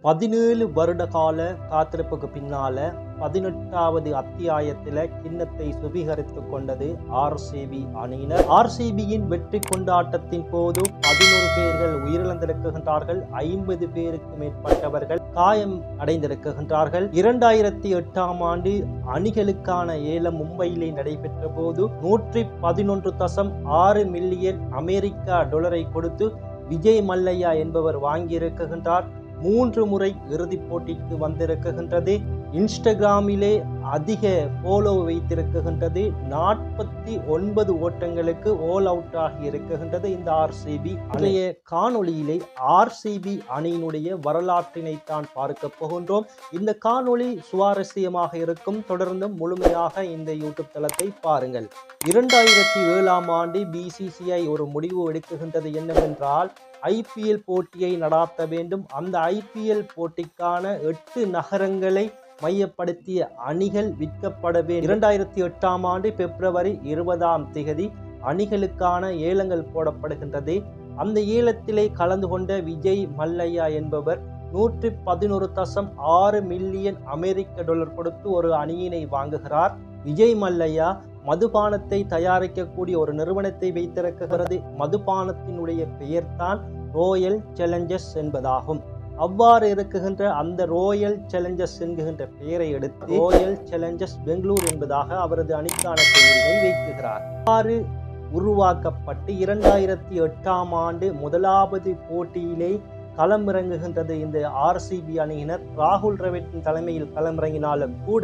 17 வருட கால காத்திருப்புக்கு பின்னால 18வது அத்தியாயத்தில் கிண்ணத்தை சுபீகரித்துக் கொண்டது ஆர்சிபி அணியினர். ஆர்சிபியின் வெற்றி கொண்டாட்டத்தின் போது 11 பேர்கள் உயிரிழந்திருக்கின்றார்கள், 50 பேருக்கு மேற்பட்டவர்கள் காயம் அடைந்திருக்கின்றார்கள். 2008ஆம் ஆண்டு அணிகளுக்கான ஏலம் மும்பையிலே நடைபெற்ற போது 111.6 மில்லியன் அமெரிக்க டாலரை கொடுத்து விஜய் மல்லையா என்பவர் வாங்கியிருக்கின்றார். 3 முறை இறுதிப் போட்டிக்கு வந்திருக்கின்றது. இன்ஸ்டாகிராமிலே அதிக ஃபாலோ வைத்திருக்கின்றது. 49 ஓட்டங்களுக்கு ஆல் அவுட் ஆகி இருக்கின்றது இந்த ஆர்சிபி. அன்றைய காணொளியிலே ஆர்சிபி அணியினுடைய வரலாற்றினை தான் பார்க்க போகின்றோம். இந்த காணொளி சுவாரஸ்யமாக இருக்கும். தொடர்ந்து முழுமையாக இந்த யூடியூப் தளத்தை பாருங்கள். 2007ஆம் ஆண்டு பிசிசிஐ ஒரு முடிவு எடுக்குகின்றது என்னவென்றால் ஐபிஎல் போட்டியை நடாத்த வேண்டும். அந்த ஐபிஎல் போட்டிக்கான 8 நகரங்களை மையப்படுத்திய அணிகள் விற்கப்பட வேண்டும். 2008ஆம் ஆண்டு பிப்ரவரி 20ஆம் தேதி அணிகளுக்கான ஏலங்கள் போடப்படுகின்றது. அந்த ஏலத்திலே கலந்து கொண்ட விஜய் மல்லையா என்பவர் 111.6 மில்லியன் அமெரிக்க டாலர் கொடுத்து ஒரு அணியினை வாங்குகிறார். விஜய் மல்லையா மதுபானத்தை தயாரிக்கக்கூடிய ஒரு நிறுவனத்தை வைத்திருக்கிறது. மதுபானத்தினுடைய பெயர்தான் ராயல் சேலஞ்சர்ஸ் என்பதாகும். அவ்வாறு இருக்குகின்ற அந்த ராயல் சேலஞ்சர்ஸ் என்கின்ற பெயரை எடுத்து ராயல் சேலஞ்சர்ஸ் பெங்களூர் என்பதாக அவரது அணிக்கான பெயரினை வைக்குகிறார். அவ்வாறு உருவாக்கப்பட்டு 2008ஆம் ஆண்டு முதலாவது போட்டியிலே களமிறங்குகின்றது இந்த ஆர்சிபி அணியினர். ராகுல் டிராவிட்டின் தலைமையில் களமிறங்கினாலும் கூட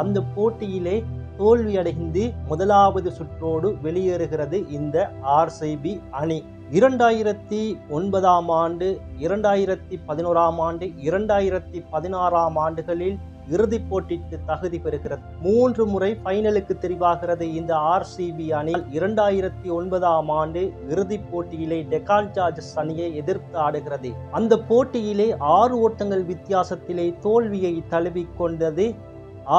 அந்த போட்டியிலே தோல்வியடைந்து முதலாவது சுற்றோடு வெளியேறுகிறது இந்த ஆர்சிபி அணி. 2009ஆம் ஆண்டு, 2011ஆம் ஆண்டு, 2016ஆம் ஆண்டுகளில் இறுதிப் போட்டிக்கு தகுதி பெறுகிறது. 3 முறை ஃபைனலுக்கு தெரிவாகிறது இந்த ஆர்சிபி அணி. 2009ஆம் ஆண்டு இறுதிப் போட்டியிலே டெக்கான் சார்ஜர்ஸ் அணியை எதிர்த்து ஆடுகிறது. அந்த போட்டியிலே 6 ஓட்டங்கள் வித்தியாசத்திலே தோல்வியை தழுவிக்கொண்டது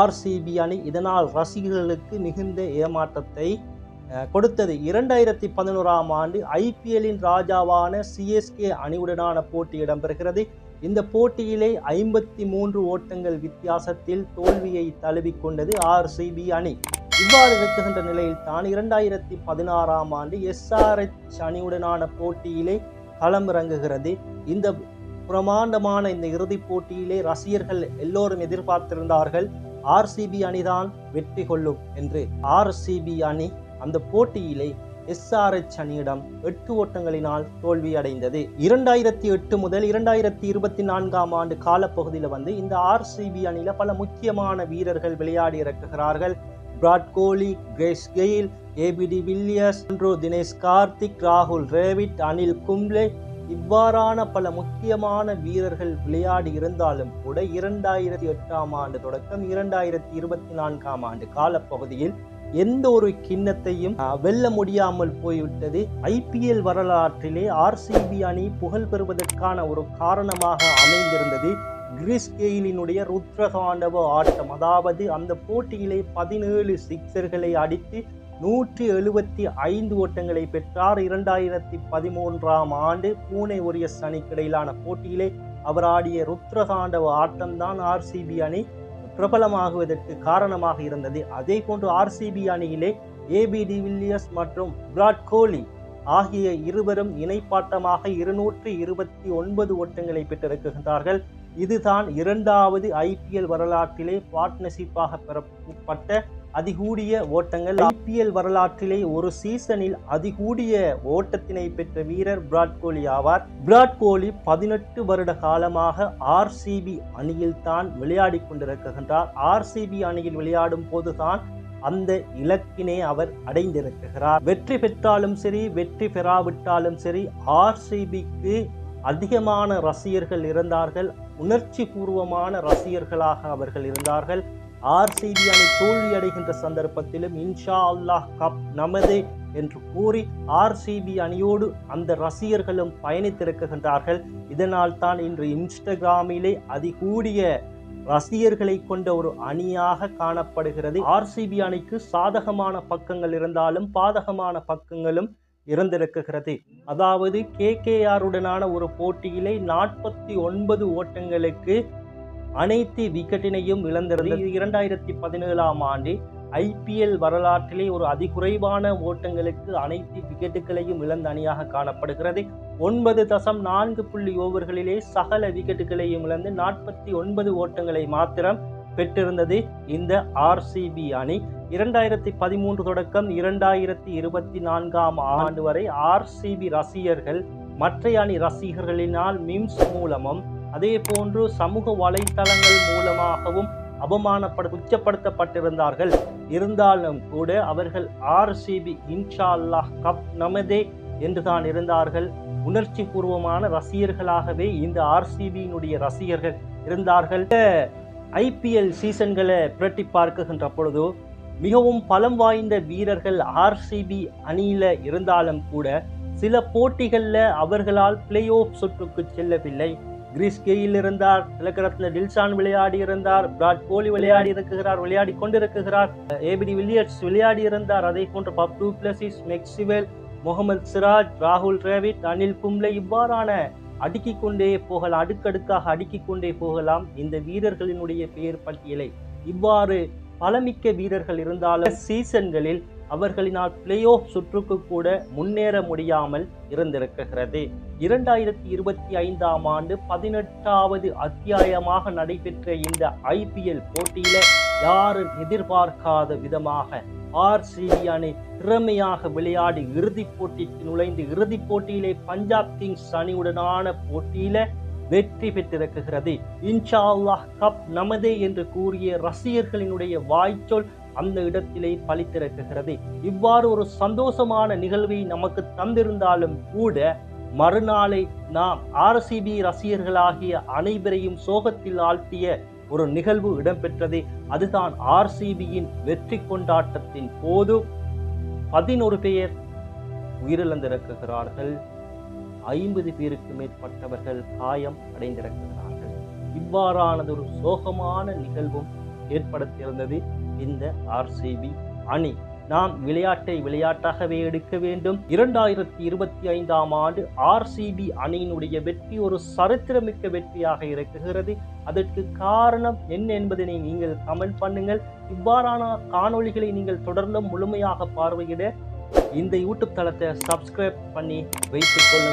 ஆர்சிபி அணி. இதனால் ரசிகர்களுக்கு மிகுந்த ஏமாற்றத்தை கொடுத்தது. 2011ஆம் ஆண்டு ஐபிஎல்லின் ராஜாவான சிஎஸ்கே அணியுடனான போட்டி இடம்பெறுகிறது. இந்த போட்டியிலே 53 ஓட்டங்கள் வித்தியாசத்தில் தோல்வியை தழுவிக்கொண்டது ஆர்சிபி அணி. இவ்வாறு இருக்குகின்ற நிலையில் தான் 2016ஆம் ஆண்டு எஸ்ஆர்எச் அணியுடனான போட்டியிலே களமிறங்குகிறது. இந்த பிரமாண்டமான இந்த இறுதிப் போட்டியிலே ரசிகர்கள் எல்லோரும் எதிர்பார்த்திருந்தார்கள் ஆர்சிபி அணிதான் வெற்றி கொள்ளும் என்று. ஆர்சிபி அணி அந்த போட்டியிலே எஸ்ஆர்எச் அணியிடம் 8 ஓட்டங்களினால் தோல்வி அடைந்தது. 2008 முதல் 2024ஆம் ஆண்டு காலப்பகுதியில் இந்த ஆர்சிபி அணியில பல முக்கியமான வீரர்கள் விளையாடி இறக்குகிறார்கள். Virat Kohli, Chris Gayle, A B de Villiers, Dinesh Karthik, ராகுல் டிராவிட், அனில் கும்ப்ளே இவ்வாறான பல முக்கியமான வீரர்கள் விளையாடி இருந்தாலும் கூட 2008ஆம் ஆண்டு தொடக்கம் 2024ஆம் ஆண்டு காலப்பகுதியில் எந்த ஒரு கிண்ணத்தையும் வெல்ல முடியாமல் போய்விட்டது. ஐபிஎல் வரலாற்றிலே ஆர்சிபி அணி புகழ் பெறுவதற்கான ஒரு காரணமாக அமைந்திருந்தது கிறிஸ் கெயிலினுடைய ருத்ரதாண்டவ ஆட்டம். அதாவது அந்த போட்டியிலே 17 சிக்சர்களை அடித்து 175 ஓட்டங்களை பெற்றார். 2013ஆம் ஆண்டு பூனே வாரியர்ஸ் அணிக்கு இடையிலான போட்டியிலே அவர் ஆடிய ருத்ரதாண்டவ ஆட்டம்தான் ஆர்சிபி அணி பிரபலமாகுவதற்கு காரணமாக இருந்தது. அதே போன்று ஆர்சிபி அணியிலே ஏபி டிவில்லியர்ஸ் மற்றும் விராட் கோலி ஆகிய இருவரும் இணைப்பாட்டமாக 229 ஓட்டங்களை பெற்றிருக்கின்றார்கள். இதுதான் 2வது ஐபிஎல் வரலாற்றிலே பார்ட்னர்ஷிப்பாக பெறப்பட்ட அதிகூடிய ஓட்டங்கள். ஐபிஎல் வரலாற்றிலே ஒரு சீசனில் அதிகூடிய ஓட்டத்தினை பெற்ற வீரர் விராட் கோலி ஆவார். விராட் கோலி 18 வருட காலமாக ஆர்சிபி அணியில் தான் விளையாடி கொண்டிருக்கின்றார். ஆர்சிபி அணியில் விளையாடும் போதுதான் அந்த இலக்கினை அவர் அடைந்திருக்கிறார். வெற்றி பெற்றாலும் சரி, வெற்றி பெறாவிட்டாலும் சரி, ஆர்சிபிக்கு அதிகமான ரசிகர்கள் இருந்தார்கள். உணர்ச்சி பூர்வமான ரசிகர்களாக அவர்கள் இருந்தார்கள். ஆர்சிபி அணி தோல்வி அடைகின்ற சந்தர்ப்பத்திலும் இன்ஷா அல்லாஹ் கப் நமதே என்று கூறி ஆர்சிபி அணியோடு அந்த ரசிகர்களும் பயணித்திருக்கின்றார்கள். இதனால் தான் இன்று இன்ஸ்டாகிராமிலே அதிகூடிய ரசிகர்களை கொண்ட ஒரு அணியாக காணப்படுகிறது. ஆர்சிபி அணிக்கு சாதகமான பக்கங்கள் இருந்தாலும் பாதகமான பக்கங்களும் இருந்திருக்கிறது. அதாவது KKR-உடனான ஒரு போட்டியிலே 49 ஓட்டங்களுக்கு அனைத்து விக்கெட்டினையும் இழந்திருந்தது. 2017ஆம் ஆண்டு IPL வரலாற்றிலே ஒரு அதிகுறைவான ஓட்டங்களுக்கு அனைத்து விக்கெட்டுகளையும் இழந்த அணியாக காணப்படுகிறது. 9.4 ஓவர்களிலே சகல விக்கெட்டுகளையும் இழந்து 49 ஓட்டங்களை மாத்திரம் பெற்றிருந்தது இந்த RCB அணி. 2013 தொடக்கம் 2024ஆம் ஆண்டு வரை RCB ரசிகர்கள் மற்ற அணி ரசிகர்களினால் மீம்ஸ் மூலமும் அதே போன்று சமூக வலைத்தளங்கள் மூலமாகவும் உச்சப்படுத்தப்பட்டிருந்தார்கள். இருந்தாலும் கூட அவர்கள் RCB இன்ஷா அல்லாஹ் கப் நமதே என்றுதான் இருந்தார்கள். உணர்ச்சி பூர்வமான ரசிகர்களாகவே இந்த RCB-யினுடைய ரசிகர்கள் இருந்தார்கள். IPL சீசன்களை புரட்டி பார்க்கின்ற பொழுது மிகவும் பலம் வாய்ந்த வீரர்கள் RCB அணியில இருந்தாலும் கூட சில போட்டிகளில் அவர்களால் பிளே ஆஃப் சுற்றுக்கு செல்லவில்லை. கிறிஸ் கெயில் இருந்தார், திலகரத்ன டில்ஷான் விளையாடி இருந்தார், விராட் கோலி விளையாடி கொண்டிருக்கிறார், ABD வில்லியர்ஸ் விளையாடி இருந்தார், அதே போன்று Faf du Plessis, Maxwell, Mohammed Siraj, ராகுல் டிராவிட், அனில் கும்ப்ளே இவ்வாறான அடுக்கடுக்காக அடுக்கிக் கொண்டே போகலாம் இந்த வீரர்களினுடைய பெயர் பட்டியலை. இவ்வாறு பலமிக்க வீரர்கள் இருந்தாலும் சீசன்களில் அவர்களினால் பிளே ஆஃப் சுற்றுக்கு கூட முன்னேற முடியாமல் இருந்திருக்கிறது. 2025ஆம் ஆண்டு 18வது அத்தியாயமாக நடைபெற்ற இந்த IPL போட்டியில யாரும் எதிர்பார்க்காத விதமாக RCB அணி திறமையாக விளையாடி இறுதிப் போட்டிக்கு நுழைந்து இறுதிப் போட்டியிலே பஞ்சாப் கிங்ஸ் அணியுடனான போட்டியில வெற்றி பெற்றிருக்கிறது. இன்ஷா அல்லாஹ் கப் நமதே என்று கூறிய ரசிகர்களினுடைய வாய்ச்சொல் அந்த இடத்திலே பலித்திருக்கிறது. இவ்வாறு ஒரு சந்தோஷமான நிகழ்வை நமக்கு தந்திருந்தாலும் கூட மறுநாளை நாம் RCB ரசிகர்களாகிய அனைவரையும் சோகத்தில் ஆழ்த்திய ஒரு நிகழ்வு இடம்பெற்றது. அதுதான் RCB-யின் வெற்றி கொண்டாட்டத்தின் போது 11 பேர் உயிரிழந்திருக்கிறார்கள், 50 பேருக்கு மேற்பட்டவர்கள் காயம் அடைந்திருக்கிறார்கள். இவ்வாறானதொரு சோகமான நிகழ்வும் ஏற்படுத்தியிருந்தது இந்த RCB அணி. நாம் விளையாட்டை விளையாட்டாகவே எடுக்க வேண்டும். 2025ஆம் ஆண்டு RCB அணியினுடைய வெற்றி ஒரு சரித்திரமிக்க வெற்றியாக இருக்கிறது. அதற்கு காரணம் என்ன என்பதனை நீங்கள் கமெண்ட் பண்ணுங்கள். இவ்வாறான காணொளிகளை நீங்கள் தொடர்ந்து முழுமையாக பார்வையிட இந்த யூடியூப் தளத்தை சப்ஸ்கிரைப் பண்ணி வைத்துக் கொள்ளுங்கள்.